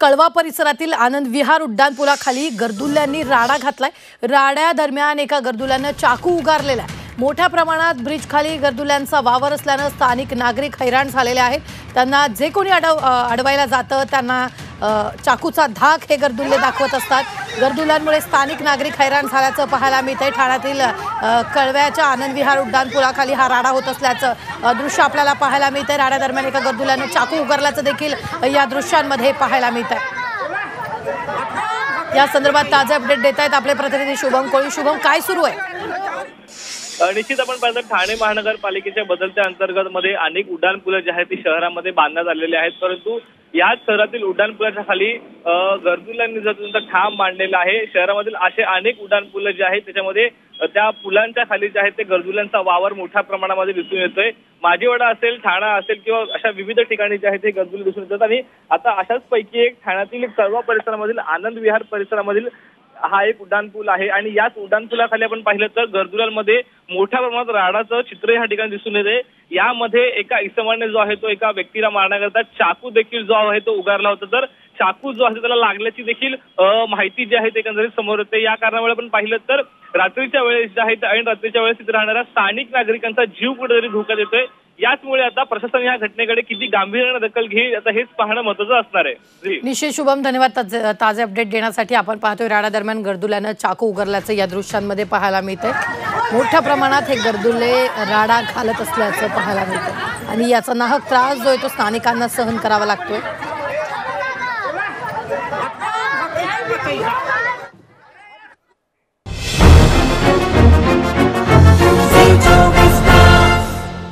कळवा परिसरातील आनंद विहार उड्डाणपुलाखाली गर्दुल्यांनी राडा घातलाय। राड्या दरम्यान एका गर्दुल्याने चाकू उगारलेला आहे। मोठ्या प्रमाणात ब्रिज खाली गर्दुल्यांचा वावर असल्याने स्थानिक नागरिक हैराण झालेले आहेत। त्यांना जे कोणी अडवायला जातं त्यांना चाकूचा धाक हे गर्दुल्ले दाखवत असतात। गर्दुल्यांमुळे स्थानिक नागरिक हैराण झाल्याचं पाहायला मिळतंय। ठाण्यातील कळव्याच्या आनंद विहार उड्डाणपुलाखाली हा राडा होत असल्याचं दृश्य आपल्याला पाहायला मिळतंय। राडा दरम्यान एका गर्दुल्याने चाकू उगारल्याचं देखील या दृश्यांमध्ये पाहायला मिळतंय। या संदर्भात ताजे अपडेट देत आहेत आपले प्रतिनिधी शुभम कोळी। शुभम, काय सुरू आहे? निश्चित आपण पाहतो ठाणे महानगरपालिकेच्या बदलत्या अंतर्गत मध्ये अनेक उड्डाणपुलं जी आहेत ती शहरामध्ये बांधण्यात आलेले आहेत, परंतु याच शहरातील उड्डाणपुलाच्या खाली गर्दुल्यांनी जर ठाम मांडलेला आहे। शहरामधील असे अनेक उड्डाणपुलं जे आहेत त्याच्यामध्ये त्या पुलांच्या खाली जे आहेत ते गर्दुल्यांचा वावर मोठ्या प्रमाणामध्ये दिसून येतोय। माझीवाडा असेल, ठाणा असेल किंवा अशा विविध ठिकाणी जे आहेत ते गर्दुले दिसून येतात। आणि आता अशाच पैकी एक ठाण्यातील कळवा परिसरामधील आनंद विहार परिसरामधील हा एक उड्डाणपूल आहे आणि याच उड्डाणपुलाखाली आपण पाहिलं तर गर्दुल्यांमध्ये मोठ्या प्रमाणात राडाचं चित्र या ठिकाणी दिसून येते। यामध्ये एका इसमाने जो आहे तो एका व्यक्तीला मारण्याकरता चाकू देखील जो आहे तो उगारला होता, तर चाकू जो आहे त्याला लागल्याची देखील माहिती जी आहे ते एकंदरीत समोर येते। या कारणामुळे आपण पाहिलं तर रात्रीच्या वेळेस जे आहे ऐन रात्रीच्या वेळेस तिथे राहणाऱ्या स्थानिक नागरिकांचा जीव कुठेतरी धोक्यात येतोय। याचमुळे आता प्रशासन या घटनेकडे किती गांभीर्याने दखल घेईल आता हेच पाहणं महत्त्वाचं असणार आहे। निश्चित शुभम, धन्यवाद ताजे अपडेट देण्यासाठी। आपण पाहतोय राडा दरम्यान गर्दुल्यानं चाकू उगारल्याचं या दृश्यांमध्ये पाहायला मिळतंय। मोठ्या प्रमाणात हे गर्दुले राडा घालत असल्याचं पाहायला मिळतंय आणि याचा नाहक त्रास जो आहे तो स्थानिकांना सहन करावा लागतोय।